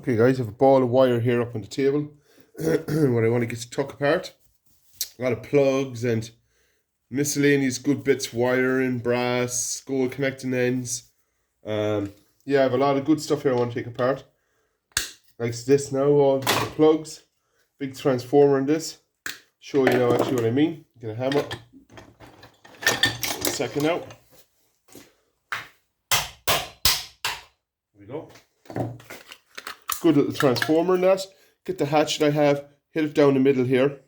Okay guys, I have a ball of wire here up on the table. What I want to get to tuck apart. A lot of plugs and miscellaneous good bits, wiring, brass, gold connecting ends. Yeah, I have a lot of good stuff here I want to take apart. Like this now, all the plugs, big transformer in this. Show you now actually what I mean. Get a hammer. One second now. Here we go. Good little transformer in that. Get the hatchet I have, hit it down the middle here.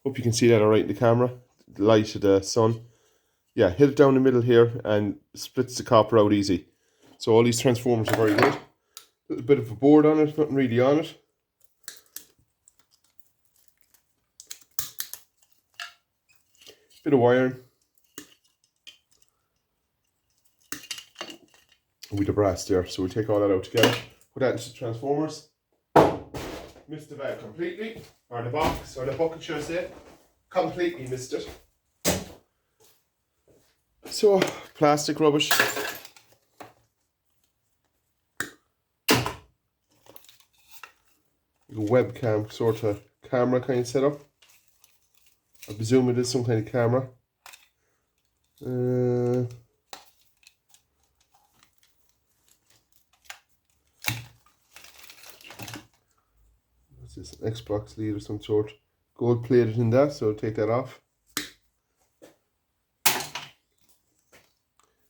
Hope you can see that alright in the camera. The light of the sun. Yeah, hit it down the middle here and splits the copper out easy. So all these transformers are very good. A little bit of a board on it, nothing really on it. Bit of wiring. With the brass there, so we'll take all that out together. Put that into the transformers. Missed the bag completely, or the box, or the bucket should I say. Completely missed it. So, plastic rubbish. A webcam sort of camera kind of setup. I presume it is some kind of camera. What's this? An Xbox lead of some sort. Gold plated in that, so I'll take that off.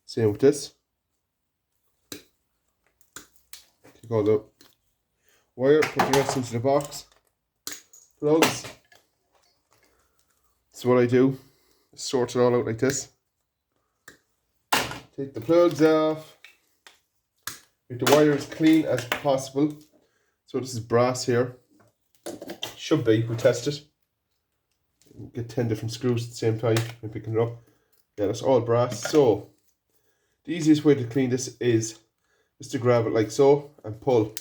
Same with this. Take all the wire, put the rest into the box. Plugs. This is what I do. Sort it all out like this. Take the plugs off. Make the wire as clean as possible. So this is brass here. Should be, we'll test it. Get 10 different screws at the same time and picking it up. Yeah, that's all brass. So the easiest way to clean this is just to grab it like so and pull.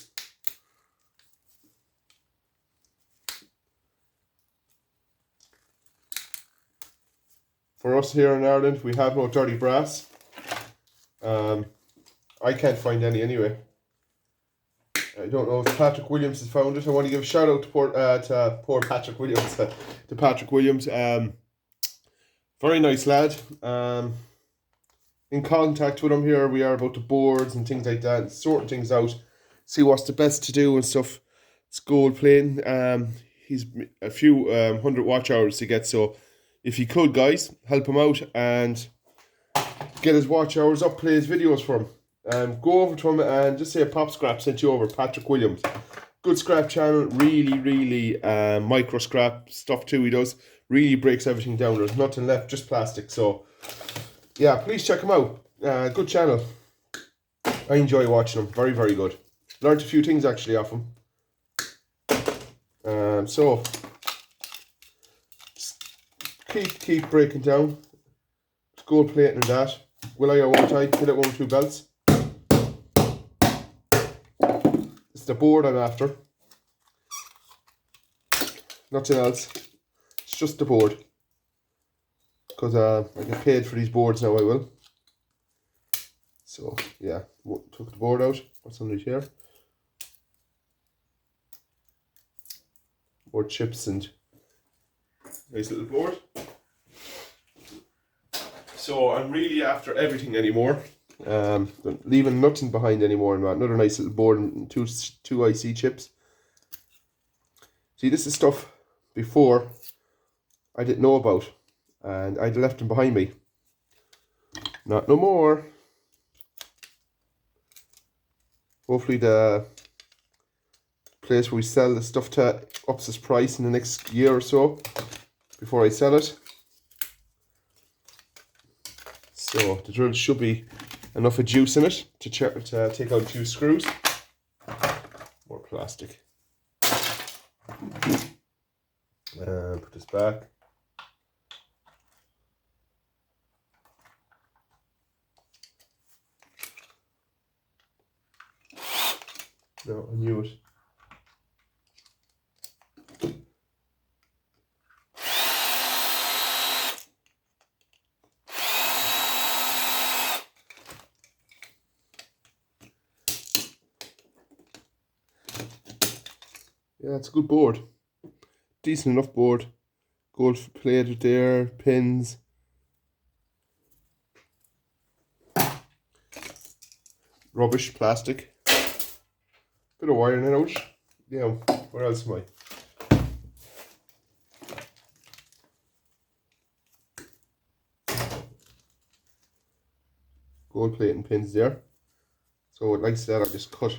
For us here in Ireland, we have no dirty brass. I can't find any anyway. I don't know if Patrick Williams has found it. I want to give a shout out to poor Patrick Williams. To Patrick Williams. Very nice lad. In contact with him here, we are about the boards and things like that, and sorting things out, see what's the best to do and stuff. It's gold plating. He's a few 100 watch hours to get, so if you could, guys, help him out and get his watch hours up, play his videos for him. Go over to him and just say a Pop Scrap sent you over, Patrick Williams. Good scrap channel, really micro scrap stuff too he does. Really breaks everything down, there's nothing left, just plastic. So yeah, please check him out. Good channel. I enjoy watching him, very good. Learned a few things actually off him. So keep breaking down. It's gold plating and that. Will I or won't I? Hit it one or two belts. It's the board I'm after. Nothing else. It's just the board. Because I get paid for these boards now, I will. So, yeah. Took the board out. What's underneath here? More chips and nice little board. So, I'm really after everything anymore. Leaving nothing behind anymore. Another nice little board and two IC chips. See, this is stuff before I didn't know about, and I'd left them behind me. Not no more. Hopefully the place where we sell the stuff to ups its price in the next year or so before I sell it. So the drill should be enough of juice in it to take out a few screws. More plastic. Put this back. No, I knew it. Yeah, it's a good board. Decent enough board. Gold plated there, pins. Rubbish, plastic. Bit of wiring it out. Yeah, where else am I? Gold plating pins there. So like I said, I just cut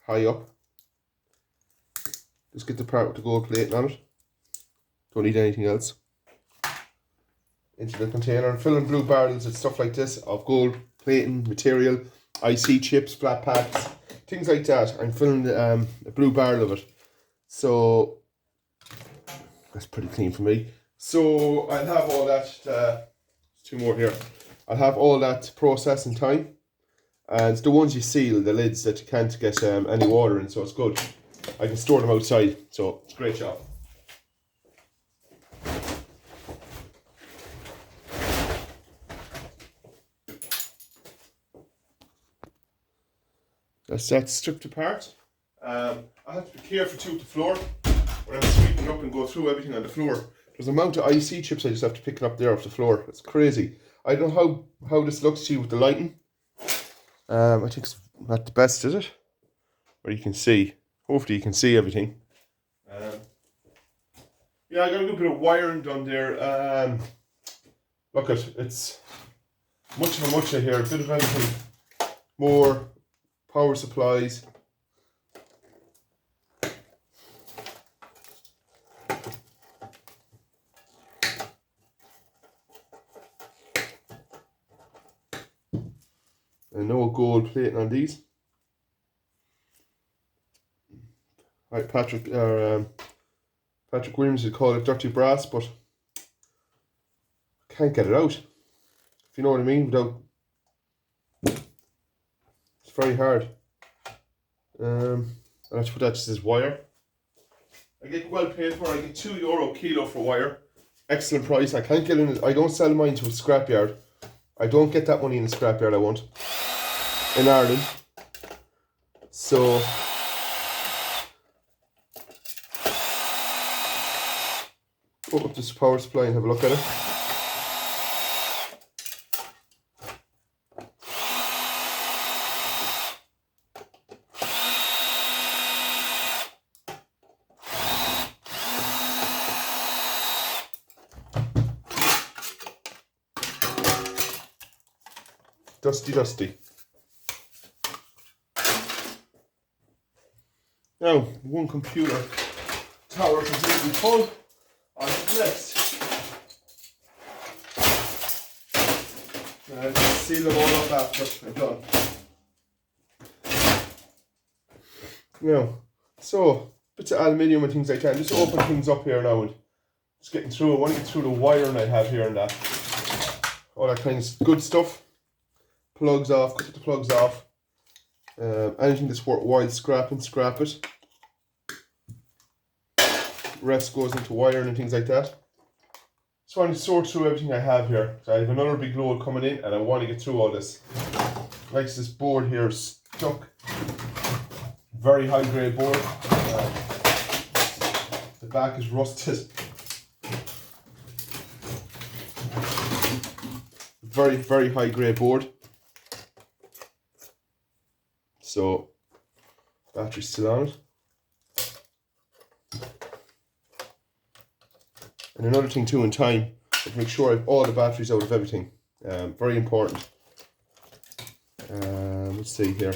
high up. Just get the part with the gold plating on it. Don't need anything else. Into the container and fill in blue barrels and stuff like this of gold plating material, IC chips, flat packs, things like that. I'm filling a blue barrel of it. So that's pretty clean for me. So I'll have all that, two more here. I'll have all that processing time. And it's the ones you seal, the lids that you can't get any water in, so it's good. I can store them outside, so it's a great job. That's that stripped apart. I have to be careful too with the floor when I'm sweeping up and go through everything on the floor. There's an amount of IC chips I just have to pick it up there off the floor. It's crazy. I don't know how this looks to you with the lighting. I think it's not the best, is it? Where you can see. Hopefully you can see everything. Yeah, I got a good bit of wiring done there. Look at it's much of a muchness here. A bit of everything. More power supplies. And no gold plating on these. Right, Patrick Williams would call it dirty brass, but can't get it out. If you know what I mean, without it's very hard. I have to put that just as wire. I get well paid for. I get €2 kilo for wire. Excellent price. I can't get in. I don't sell mine to a scrapyard. I don't get that money in the scrapyard. I won't in Ireland. So open up this power supply and have a look at it. Dusty. Now, one computer tower completely full. On to the next. I'll seal them all up after I'm done. Now, so bits of aluminium and things like that. Just open things up here now and just getting through. I want to get through the wiring I have here and that. All that kind of good stuff. Plugs off, cut the plugs off. Anything that's worthwhile scrapping, scrap it. Rest goes into wiring and things like that. So I want to sort through everything I have here. So I have another big load coming in and I want to get through all this. Like this board here is stuck. Very high grade board. The back is rusted. Very, very high grade board. So, battery's still on it. And another thing too in time, is make sure I have all the batteries out of everything. Very important. Let's see here.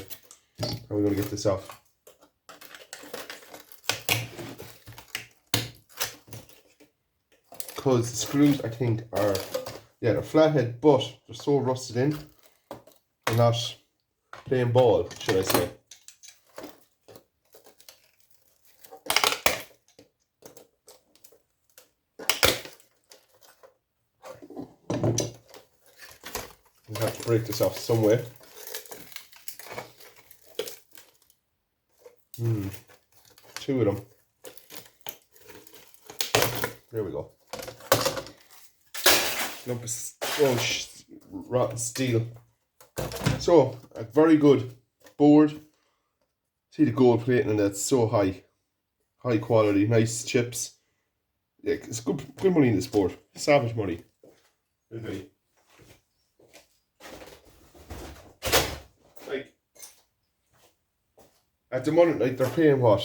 How are we going to get this off? Because the screws I think are, yeah, they're flathead, but they're so rusted in. They're not playing ball, should I say. I have to break this off some way. Two of them. There we go. Lump of rotten steel. So, a very good board. See the gold plating and that's so high. high quality, nice chips. Yeah, it's good money in the sport. Savage money. Okay. Like at the moment, like they're paying what,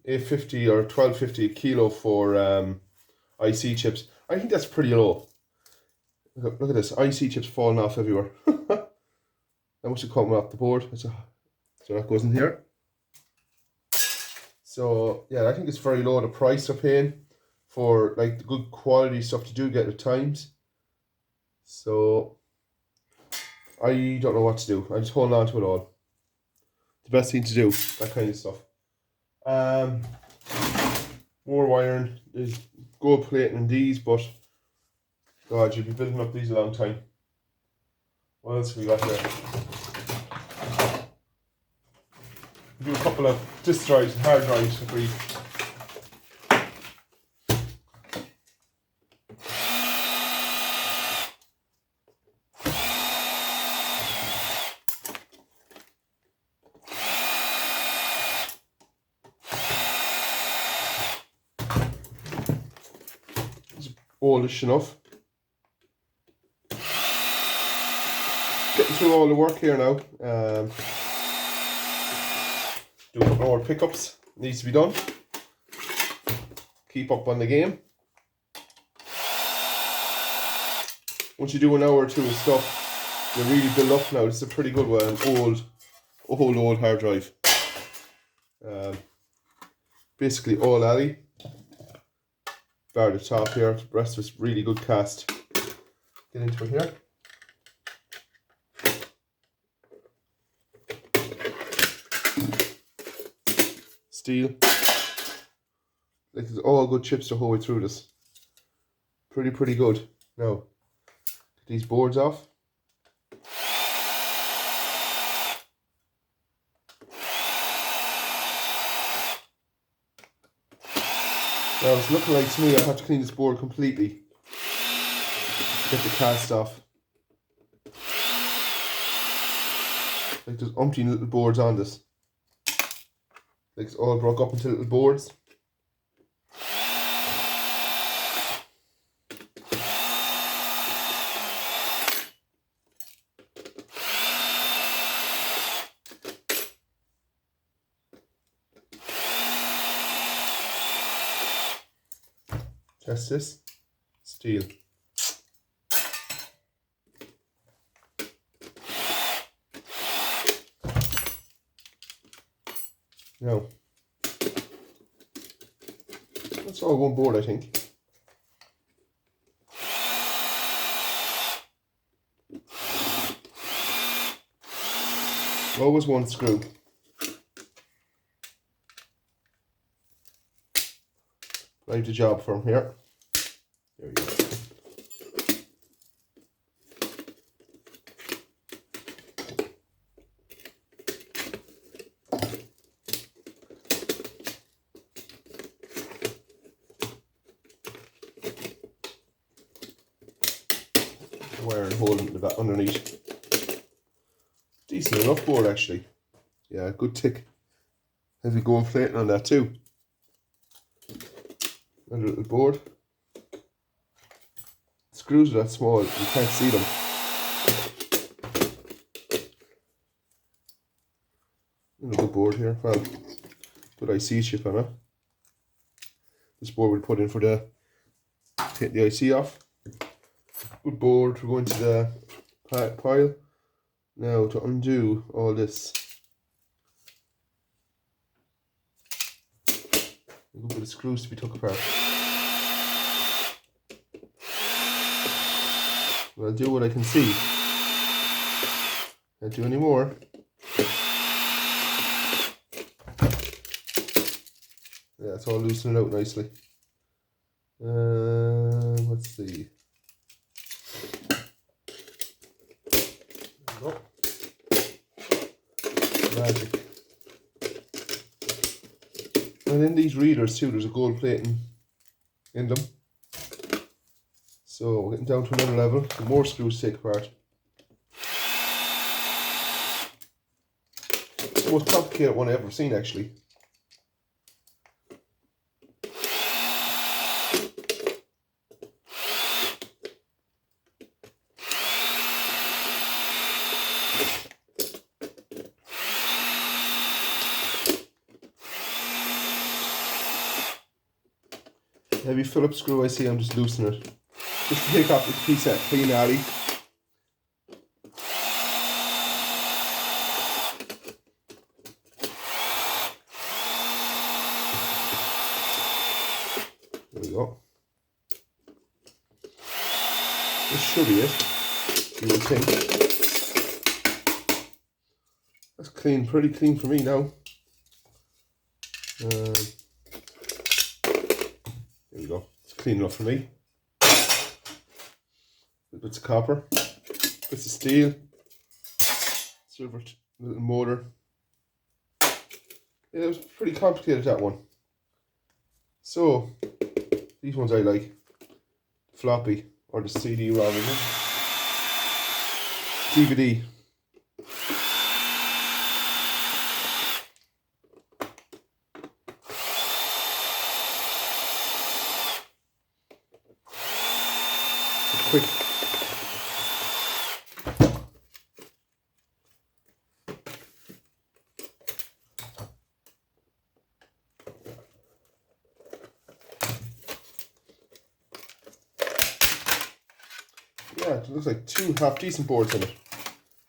$8.50 or $12.50 a kilo for IC chips. I think that's pretty low. Look at this, IC chips falling off everywhere. That must have come off the board. So that goes in here. So yeah, I think it's very low the price they're paying for like the good quality stuff to do get at times. So I don't know what to do. I'm just holding on to it all. The best thing to do, that kind of stuff. More wiring. There's gold plating in these, but God, you'll be building up these a long time. What else have we got here? Do a couple of disk drives and hard drives if we. It's oldish enough. Getting through all the work here now. Do a couple more pickups. Needs to be done. Keep up on the game. Once you do an hour or two of stuff, you really build up now. This is a pretty good one. Old hard drive. Basically all alley. Bar the top here. The rest of it's really good cast. Get into it here. Steel. Like there's all good chips the whole way through this. Pretty good. Now, get these boards off. Now it's looking like to me I have to clean this board completely. Get the cast off. Like there's umpteen little boards on this. Like it's all broke up into little boards. Test this. Steel. No. That's all one board, I think. Always one screw. Right the job from here. There we go. Wire and hole into that underneath. Decent enough board actually. Yeah, good tick. Heavy gold plating on that too. Another little board. Screws are that small, you can't see them. Another board here. Well, good IC chip on it. This board we'll put in for the take the IC off. Good board. We're going to the pile. Now to undo all this. A little bit of screws to be took apart. Well, I'll do what I can see. Can't do any more. Yeah, it's all loosening out nicely. Let's see. Oh. Magic. And in these readers too, there's a gold plating in them. So we're getting down to another level. Some more screws to take apart. It's the most complicated one I've ever seen actually. Heavy Phillips screw, I see. I'm just loosening it. Just to take off the piece of clean alley. There we go. This should be it, you would think. That's clean, pretty clean for me now. There we go. It's clean enough for me. Bits of copper, bits of steel, silver little motor. Yeah, it was pretty complicated, that one. So, these ones I like. Floppy, or the CD-ROM, is it? DVD. Quick. Yeah, it looks like two half-decent boards in it.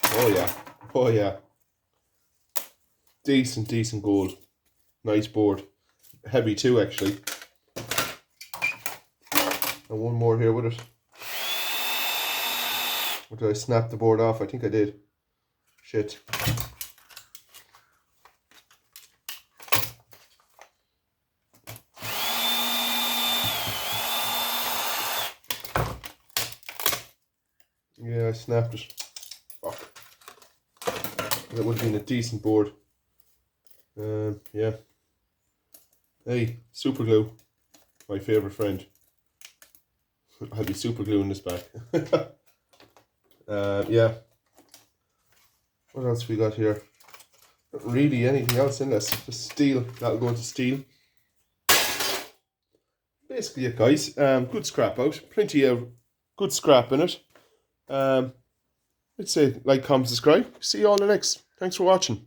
Oh yeah, oh yeah. Decent gold. Nice board. Heavy too, actually. And one more here with it. Or did I snap the board off? I think I did. Shit. Yeah, I snapped it. Fuck. That would have been a decent board. Yeah. Hey, super glue. My favourite friend. I'll be super gluing this back. Yeah. What else we got here? Not really anything else in this. Just steel. That'll go into steel. Basically it, guys. Good scrap out. Plenty of good scrap in it. I'd say like, comment, subscribe. See you all in the next. Thanks for watching.